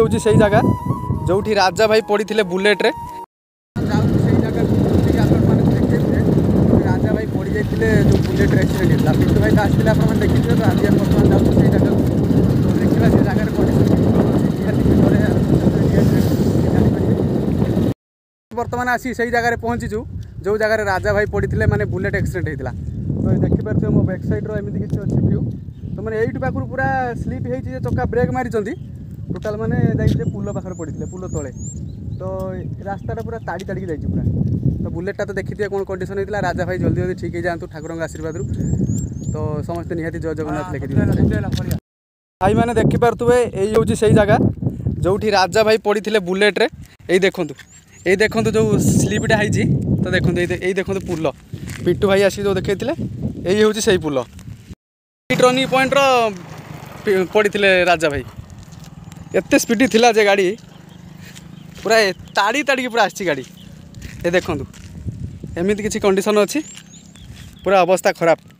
हूँ से जगह जो राजा भाई पड़ी थे बुलेट्रे राजा भाई पड़ जाते जो बुलेट एक्सीडेंट होता पिंटू भाई तो आसते आप देखिए तो आज बर्तमान जाऊँ से जगह तो देखा से जगह बर्तमान आसी से जगह पहुँचीचु जो जगह राजा भाई पड़ी थे माने बुलेट एक्सीडेंट होता तो देखिपे मो बैक साइड एमती किसी अच्छी व्यू तो मैंने यू पाखु पूरा स्लीप हो चक्का ब्रेक मारी टोटाल मैंने जाइए पुल पाखे पड़ी पुल तले तो रास्ता पूरा ताड़ी ताड़ी जाइए पूरा तो बुलेटा तो देखिए कौन कंडीशन होता राजा भाई जल्दी जल्दी ठीक हो जातु ठाकुर आशीर्वाद तो समस्ते निहाती जय जगन्नाथ लिखी भाई मैंने देखिपे यही हूँ से जगह जो राजा भाई पड़ी थे बुलेट्रे यही देखु जो स्लीपटा होती तो देखो यही देखो पुल पिंटू भाई आसिक जो देखते यही हूँ से पुल टर्निंग पॉइंट पड़ी थे राजा भाई एत स्पीड थिला जे गाड़ी पूरा ताड़ी ताड़ी पूरा आसी गाड़ी ये देखो एमती किसी कंडीशन अच्छी पूरा अवस्था खराब।